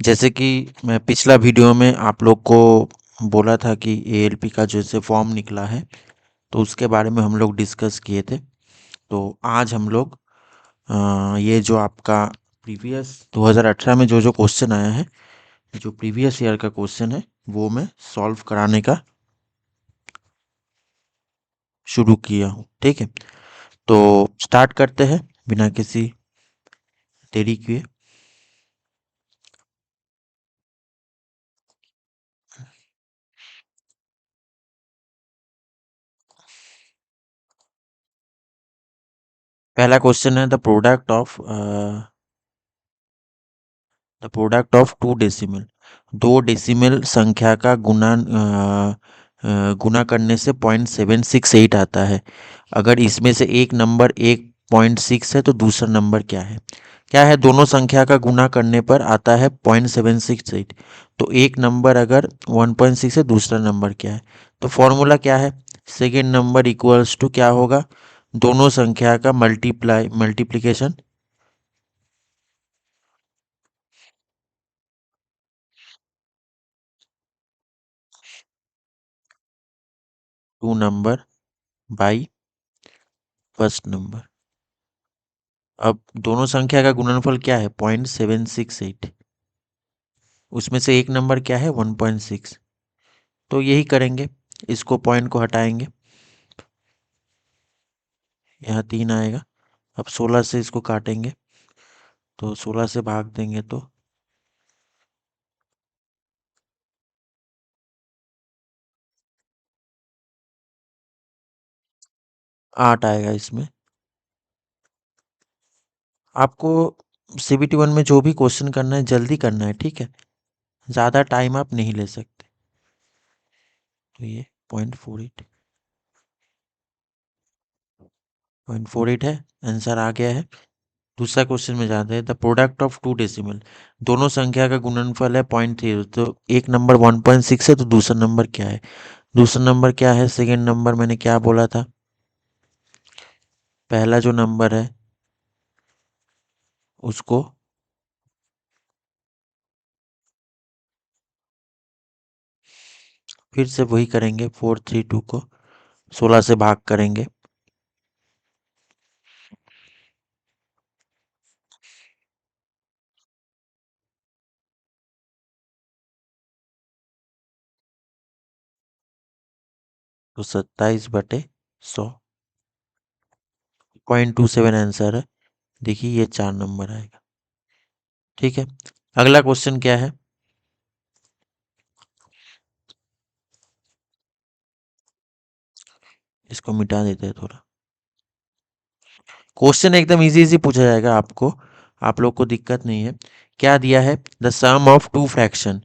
जैसे कि मैं पिछला वीडियो में आप लोग को बोला था कि एएलपी का जैसे फॉर्म निकला है, तो उसके बारे में हम लोग डिस्कस किए थे। तो आज हम लोग ये जो आपका प्रीवियस 2018 में जो जो क्वेश्चन आया है, जो प्रीवियस ईयर का क्वेश्चन है, वो मैं सॉल्व कराने का शुरू किया हूँ। ठीक है, तो स्टार्ट करते हैं बिना किसी देरी किए। पहला क्वेश्चन है the product of two decimal. दो डेसिमल संख्या का गुना करने से 0.768 आता है। अगर इसमें से एक नंबर 1.6 है तो दूसरा नंबर क्या है? क्या है, दोनों संख्या का गुना करने पर आता है 0.768। तो एक नंबर अगर 1.6 है, दूसरा नंबर क्या है? तो फॉर्मूला क्या है? सेकेंड नंबर इक्वल्स टू क्या होगा? दोनों संख्या का multiplication, two number by first number. अब दोनों संख्या का गुणनफल क्या है? 0.768। उसमें से एक नंबर क्या है? 1.6। तो यही करेंगे, इसको पॉइंट को हटाएंगे, यहाँ 3 आएगा। अब 16 से इसको काटेंगे, तो 16 से भाग देंगे तो 8 आएगा इसमें। आपको सीबीटी 1 में जो भी क्वेश्चन करना है जल्दी करना है, ठीक है? ज़्यादा टाइम आप नहीं ले सकते। तो ये 0.48 है, आंसर आ गया है। दूसरा क्वेश्चन में जाते हैं। The product of two decimal, दोनों संख्या का गुणनफल है 0.3। तो एक नंबर 1.6 है, तो दूसरा नंबर क्या है? दूसरा नंबर क्या है? सेकेंड नंबर मैंने क्या बोला था? पहला जो नंबर है उसको फिर से वही करेंगे, 432 को 16 से भाग करेंगे, तो 27/100, 0.27 आंसर है। देखिए ये 4 नंबर आएगा। ठीक है, अगला क्वेश्चन क्या है? इसको मिटा देते हैं थोड़ा। क्वेश्चन एकदम इजी इजी पूछा जाएगा आपको, आप लोग को दिक्कत नहीं है। क्या दिया है? The sum of two fraction,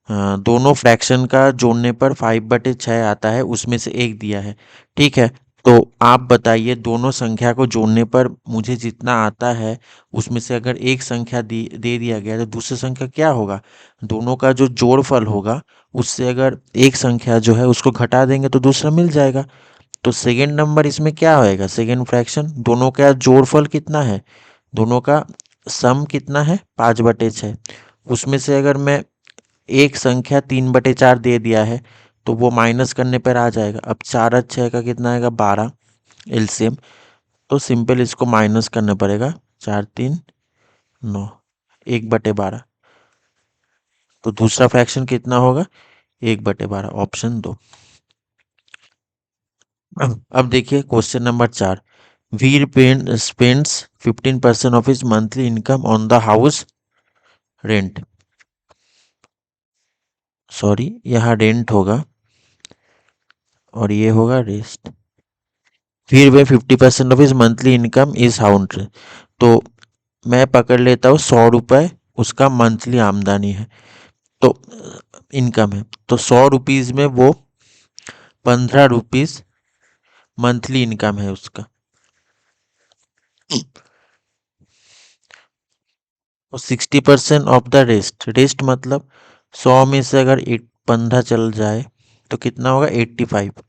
दोनों फ्रैक्शन का जोड़ने पर 5/6 आता है, उसमें से एक दिया है। ठीक है, तो आप बताइए, दोनों संख्या को जोड़ने पर मुझे जितना आता है उसमें से अगर एक संख्या दे दिया गया तो दूसरी संख्या क्या होगा? दोनों का जो जोड़फल होगा उससे अगर एक संख्या जो है उसको घटा देंगे तो दूसरा मिल जाएगा। तो सेकेंड नंबर इसमें क्या होएगा? सेकेंड फ्रैक्शन, दोनों का जोड़फल कितना है? दोनों का सम कितना है? 5/6। उसमें से अगर मैं एक संख्या 3/4 दे दिया है तो वो माइनस करने पर आ जाएगा। अब 4 और 6 का कितना आएगा? 12 एलसीएम। तो सिंपल इसको माइनस करना पड़ेगा। 4 3 9, 1/12। तो दूसरा फ्रैक्शन कितना होगा? 1/12, ऑप्शन 2। अब देखिए question number 4। Veer spends 15% of his monthly income on the house rent. Sorry, यहाँ रेंट होगा और ये होगा रेस्ट। फिर वे 50% of his monthly income is hound. तो मैं पकड़ लेता हूँ 100 रुपये उसका मंथली आमदनी है, तो इनकम है। तो 100 रुपीज़ में वो 15 रुपीज़ मंथली इनकम है उसका। और 60% ऑफ द रेस्ट, रेस्ट मतलब 100 में से अगर 15 चल जाए तो कितना होगा? 85।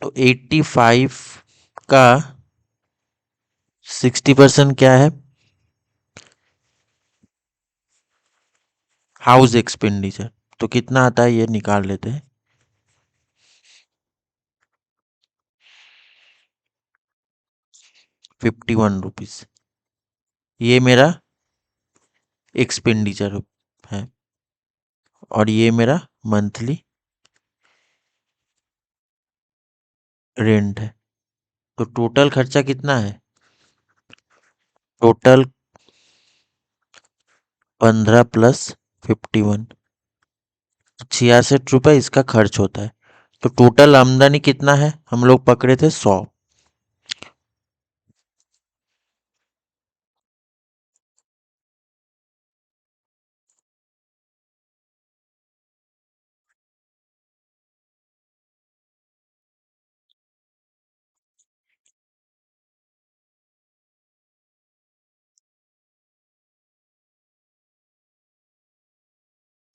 तो 85 का 60% क्या है? House expenditure. तो कितना आता है ये निकाल लेते हैं। 51 रुपीज़। ये मेरा एक्सपेंडिचर है और ये मेरा मंथली रेंट है। तो टोटल खर्चा कितना है? टोटल 15 प्लस 51, 66 रुपये इसका खर्च होता है। तो टोटल आमदनी कितना है? हम लोग पकड़े थे 100।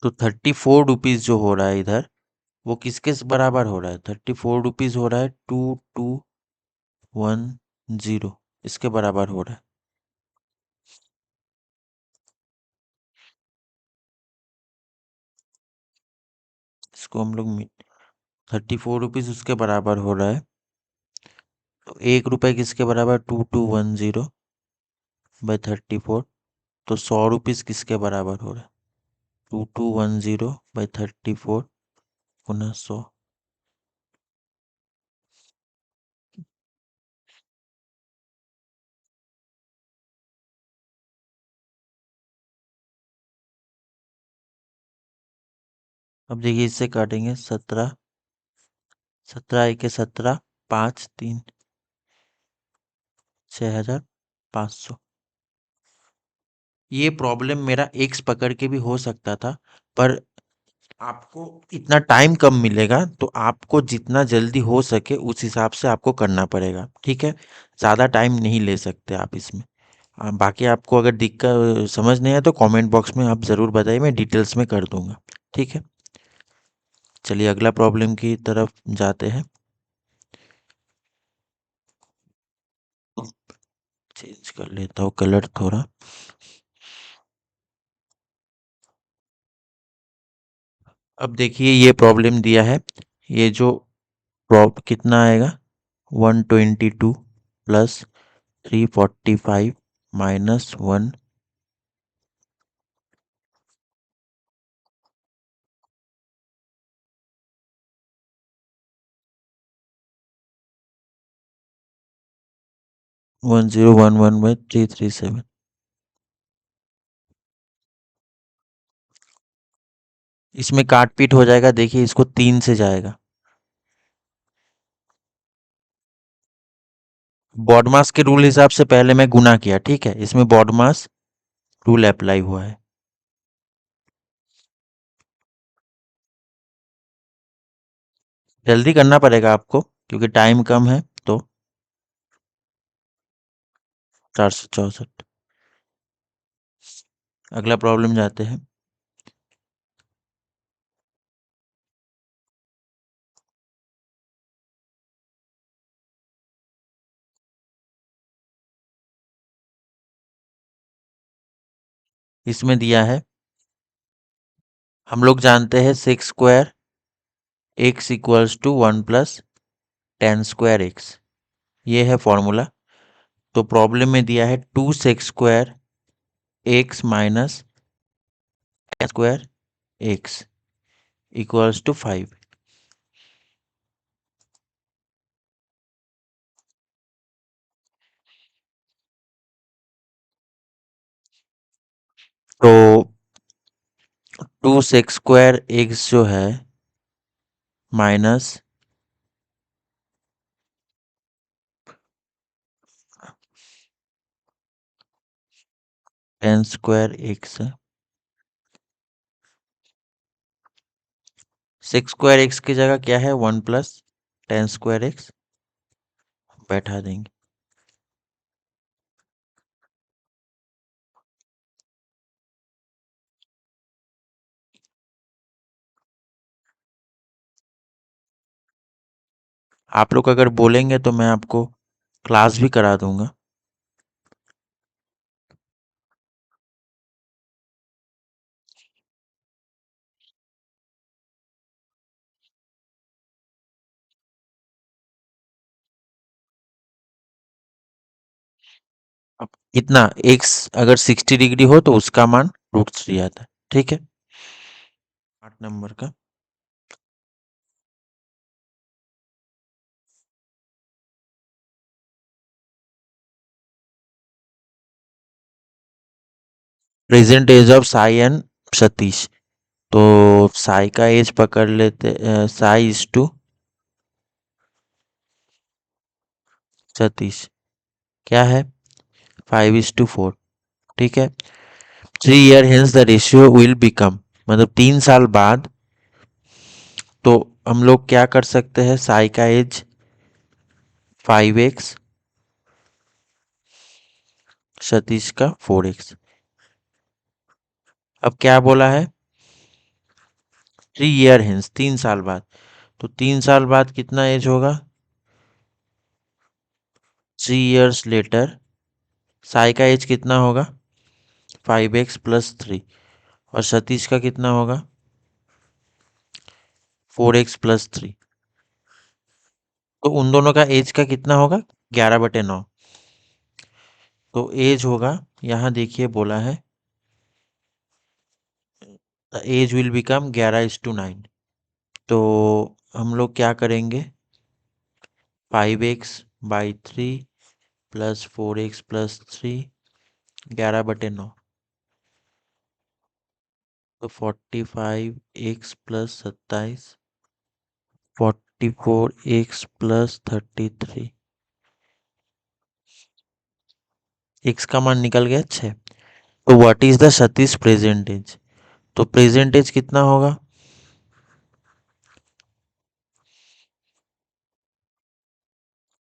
तो 34 रुपीज़ जो हो रहा है इधर, वो किसके बराबर हो रहा है? 34 रुपीज़ हो रहा है 2210, इसके बराबर हो रहा है। इसको हम लोग 34 रुपीज़ उसके बराबर हो रहा है। तो 1 रुपये किसके बराबर? 2210/34। तो 100 रुपीज़ किसके बराबर हो रहा है? 2210/34 गुना 100। अब देखिए इससे काटेंगे 17, 17 × 1 = 17, 5 3 6500। ये प्रॉब्लम मेरा एक्स पकड़ के भी हो सकता था, पर आपको इतना टाइम कम मिलेगा, तो आपको जितना जल्दी हो सके उस हिसाब से आपको करना पड़ेगा, ठीक है? ज़्यादा टाइम नहीं ले सकते आप इसमें। बाकी आपको अगर दिक्कत समझ नहीं आए तो कमेंट बॉक्स में आप ज़रूर बताइए, मैं डिटेल्स में कर दूंगा, ठीक है? चलिए अगला प्रॉब्लम की तरफ जाते हैं। चेंज कर लेता हूँ कलर थोड़ा। अब देखिए ये प्रॉब्लम दिया है। ये जो प्रॉब कितना आएगा? 122 प्लस 345 माइनस 1 1011/337। इसमें काट पीट हो जाएगा, देखिए इसको 3 से जाएगा। बॉडमास के रूल हिसाब से पहले मैं गुना किया, ठीक है? इसमें बॉडमास रूल अप्लाई हुआ है। जल्दी करना पड़ेगा आपको क्योंकि टाइम कम है। तो 464। अगला प्रॉब्लम जाते हैं। इसमें दिया है, हम लोग जानते हैं sec square x equals to 1 + tan² x, ये है फॉर्मूला। तो प्रॉब्लम में दिया है 2 sec square x minus tan² x equals to 5। तो 2 सेक्स स्क्वायर एक्स जो है माइनस tan² एक्स है। सेक्स स्क्वायर एक्स की जगह क्या है? 1 + tan² एक्स बैठा देंगे। आप लोग अगर बोलेंगे तो मैं आपको क्लास भी करा दूंगा। अब इतना एक्स अगर 60 डिग्री हो तो उसका मान √3 आता है। ठीक है, 8 नंबर का। Present age of Sai and Satish. तो साई का एज पकड़ लेते, साई इज टू सतीश क्या है, 5:4। ठीक है, 3 year hence the ratio will become, मतलब 3 साल बाद। तो हम लोग क्या कर सकते हैं, साई का एज 5x, सतीश का 4x। अब क्या बोला है, 3 ईयर हेंस, 3 साल बाद। तो 3 साल बाद कितना एज होगा, 3 ईयर्स लेटर साई का एज कितना होगा, 5x+3। और सतीश का कितना होगा, 4x+3। तो उन दोनों का एज का कितना होगा, 11/9। तो एज होगा, यहाँ देखिए बोला है एज विल बिकम 11:9। तो हम लोग क्या करेंगे, 5x/3 प्लस 4x+3, 11/9। तो 45x+27, 44x+33। एक्स का मान निकल गया 6। तो what is the Satish present age, तो प्रेजेंट एज कितना होगा,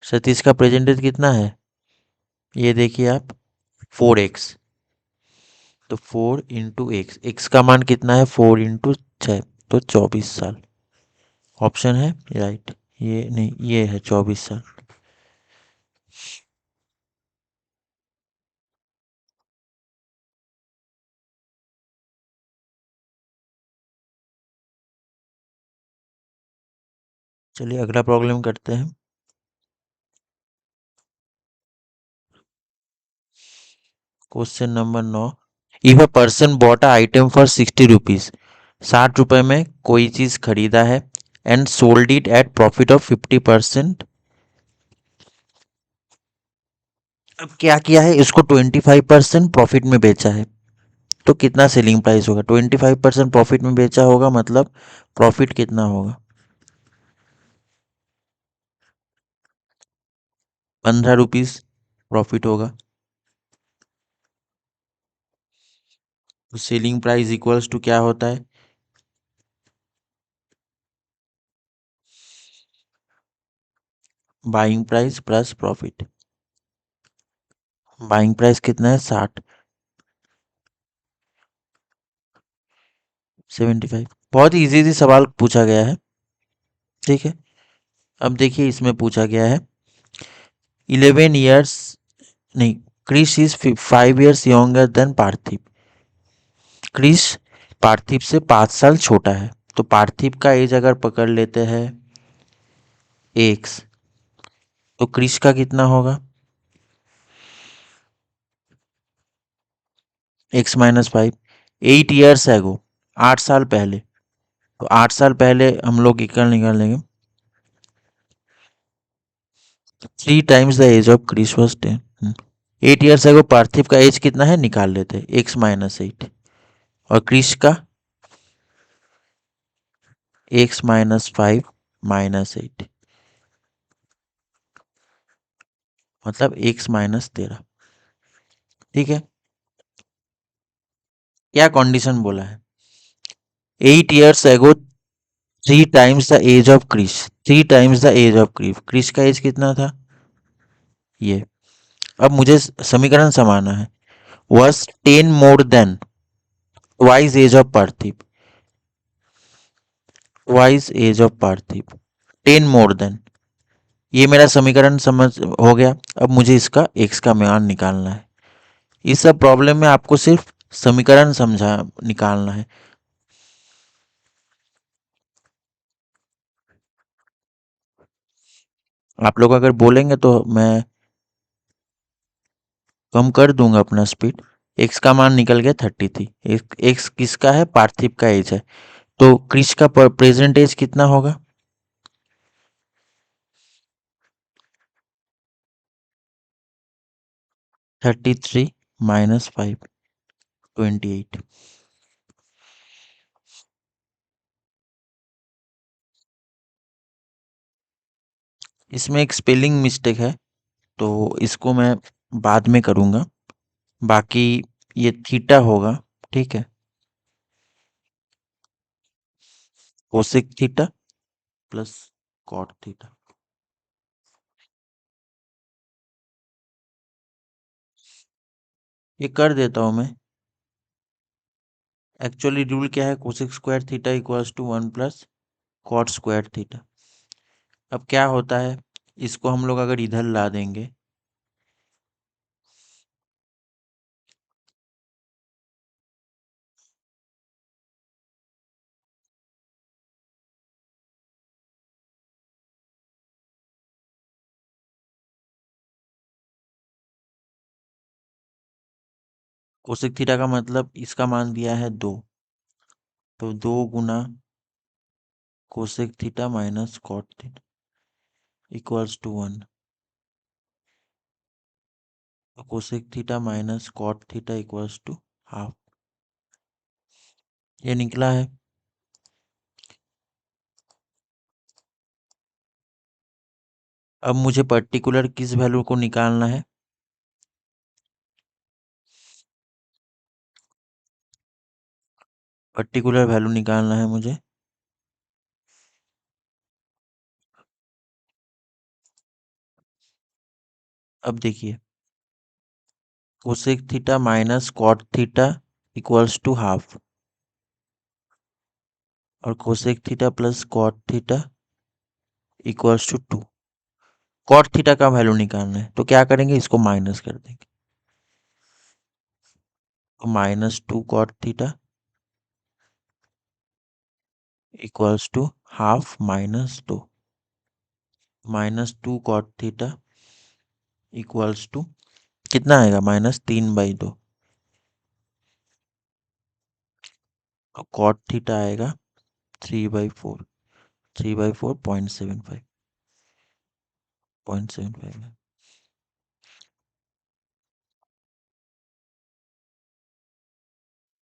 सतीश का प्रेजेंट एज कितना है, ये देखिए आप, 4x। तो 4 × x, एक्स का मान कितना है, 4 × 6, तो 24 साल। ऑप्शन है राइट, ये नहीं, ये है 24 साल। चलिए अगला प्रॉब्लम करते हैं। Question number 9। If a person bought a item for 60 rupees, 60 रुपए में कोई चीज खरीदा है, and sold it at profit of 50%। अब क्या किया है, इसको 25% प्रॉफिट में बेचा है। तो कितना सेलिंग प्राइस होगा, 25% प्रॉफिट में बेचा होगा, मतलब प्रॉफिट कितना होगा, 15 रुपीज प्रॉफिट होगा। तो सेलिंग प्राइस इक्वल्स टू क्या होता है, buying price plus profit. Buying price कितना है, 60, 75। बहुत ही इजी सवाल पूछा गया है। ठीक है, अब देखिए इसमें पूछा गया है 11 ईयर्स, नहीं, Krish is 5 years younger than Parthiv. Krish Parthiv से 5 साल छोटा है। तो पार्थिव का एज अगर पकड़ लेते हैं एक्स, तो क्रिश का कितना होगा, x-5। 8 ईयर्स एगो, 8 साल पहले। तो 8 साल पहले हम लोग इक्वल निकाल लेंगे, 3 times the age of Krish was 10। 8 years ago Parthiv का एज कितना है, निकाल लेते हैं, x-8। और क्रिश का x-5 - 8, मतलब x-13। ठीक है, क्या कंडीशन बोला है, 8 years ago 3 times the age of Krish, 3 times the age of Krish. Krish का एज कितना था, ये। अब मुझे समीकरण समाना है, was 10 more than twice age of Parthiv, twice age of Parthiv, 10 more than. ये मेरा समीकरण समझ हो गया। अब मुझे इसका एक्स का मान निकालना है। इस सब प्रॉब्लम में आपको सिर्फ समीकरण समझा निकालना है। आप लोग अगर बोलेंगे तो मैं कम कर दूंगा अपना स्पीड। एक्स का मान निकल गया 33। एक्स किसका है? पार्थिव का एज है। तो क्रिश का प्रेजेंट एज कितना होगा? 33 माइनस 5, 28। इसमें एक स्पेलिंग मिस्टेक है, तो इसको मैं बाद में करूँगा। बाकी ये थीटा होगा, ठीक है। Cosec theta plus cot theta. ये कर देता हूँ मैं। एक्चुअली रूल क्या है? Cosec square theta equals to 1 plus cot square theta. अब क्या होता है, इसको हम लोग अगर इधर ला देंगे, कोसेक थीटा का मतलब इसका मान दिया है 2, तो 2 गुना cosec theta minus cot theta equals to 1। तो cosec theta minus cot theta equals to half. ये निकला है। अब मुझे पर्टिकुलर किस वैल्यू को निकालना है? पर्टिकुलर वैल्यू निकालना है मुझे। अब देखिए, cosec theta minus cot theta equals to half, और cosec theta plus cot theta equals to 2। Cot theta का वैल्यू निकालना है, तो क्या करेंगे? इसको माइनस कर देंगे। तो -2 cot theta equals to half -2। -2 cot theta equals to कितना आएगा? -3/2। और कॉट थीटा आएगा 3/4। 3/4 0.75। 0.75 है।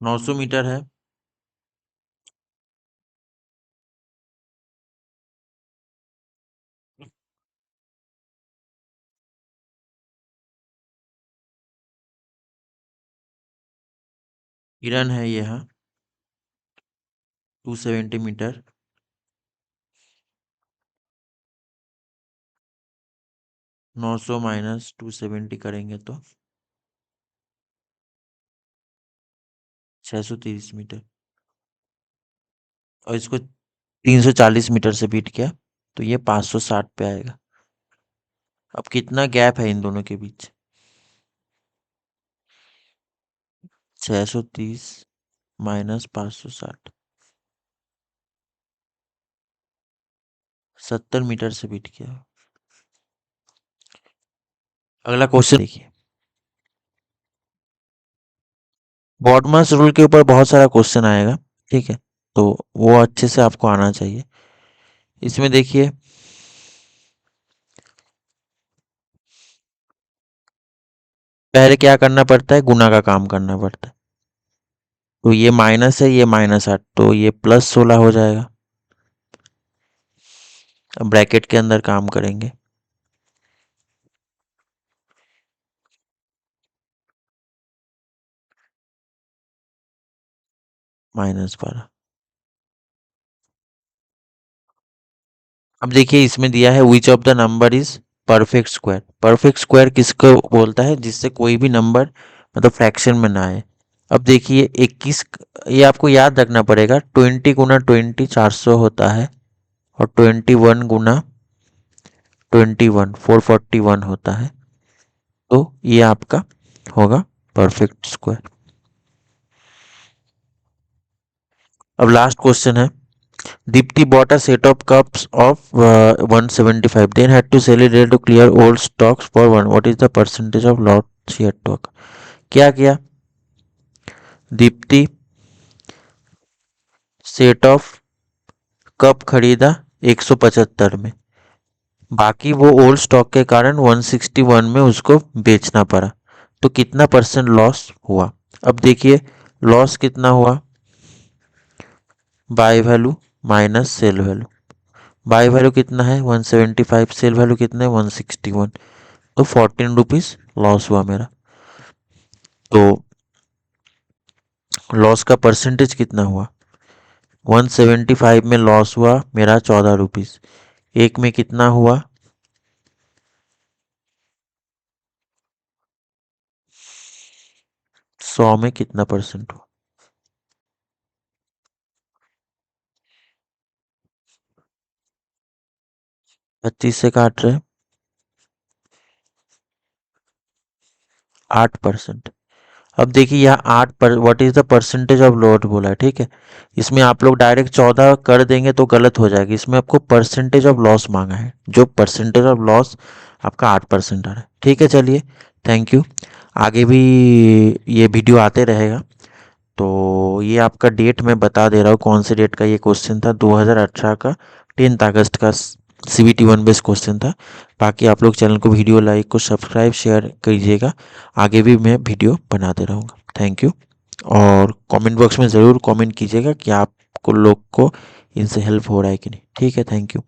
900 मीटर है। हिरन है यह 270 मीटर। 900 माइनस 270 करेंगे तो 630 मीटर। और इसको 340 मीटर से बीट किया, तो ये 560 पे आएगा। अब कितना गैप है इन दोनों के बीच? 630 माइनस 560, 70 मीटर से बीट किया। अगला क्वेश्चन देखिए। बॉडमास रूल के ऊपर बहुत सारा क्वेश्चन आएगा, ठीक है, तो वो अच्छे से आपको आना चाहिए। इसमें देखिए, पहले क्या करना पड़ता है? गुना का काम करना पड़ता है। तो ये माइनस है, ये -8, तो ये +16 हो जाएगा। अब ब्रैकेट के अंदर काम करेंगे। -12। अब देखिए, इसमें दिया है which of the number is perfect square. Perfect square किसको बोलता है? जिससे कोई भी नंबर मतलब फ्रैक्शन में ना आए। अब देखिए 21, ये आपको याद रखना पड़ेगा। 20 गुना 20 400 होता है, और 21 गुना 21 441 होता है। तो ये आपका होगा परफेक्ट स्क्वायर। अब लास्ट क्वेश्चन है। Dipti bought a set of cups of 175, then had to sell it to clear old stocks for one. What is the percentage of lot share stock. क्या किया, दीप्ति सेट ऑफ कब खरीदा 175 में, बाकी वो old stock के कारण 161 में उसको बेचना पड़ा, तो कितना परसेंट लॉस हुआ। अब देखिए लॉस कितना हुआ, by value minus cell value. By value कितना है 175, सेल वैल्यू कितना है 161, तो 14 रुपीज़ लॉस हुआ मेरा। तो लॉस का परसेंटेज कितना हुआ, 175 में लॉस हुआ मेरा 14 रुपीज़, एक में कितना हुआ, 100 में कितना परसेंट हुआ। 25 से काट रहे 8%। अब देखिए यहाँ 8 पर what is the percentage of lot बोला है, ठीक है। इसमें आप लोग डायरेक्ट 14 कर देंगे तो गलत हो जाएगी, इसमें आपको परसेंटेज ऑफ लॉस मांगा है, जो परसेंटेज ऑफ लॉस आपका 8% आ रहा है, ठीक है। चलिए थैंक यू, आगे भी ये वीडियो आते रहेगा। तो ये आपका डेट मैं बता दे रहा हूँ कौन से डेट का ये क्वेश्चन था, 2018 का 10 अगस्त का CBT 1 बेस्ड क्वेश्चन था। बाकी आप लोग चैनल को वीडियो लाइक को सब्सक्राइब शेयर कीजिएगा, आगे भी मैं वीडियो बनाते रहूँगा। Thank you. और कमेंट बॉक्स में ज़रूर कमेंट कीजिएगा कि आपको लोग को इनसे हेल्प हो रहा है कि नहीं, ठीक है। Thank you.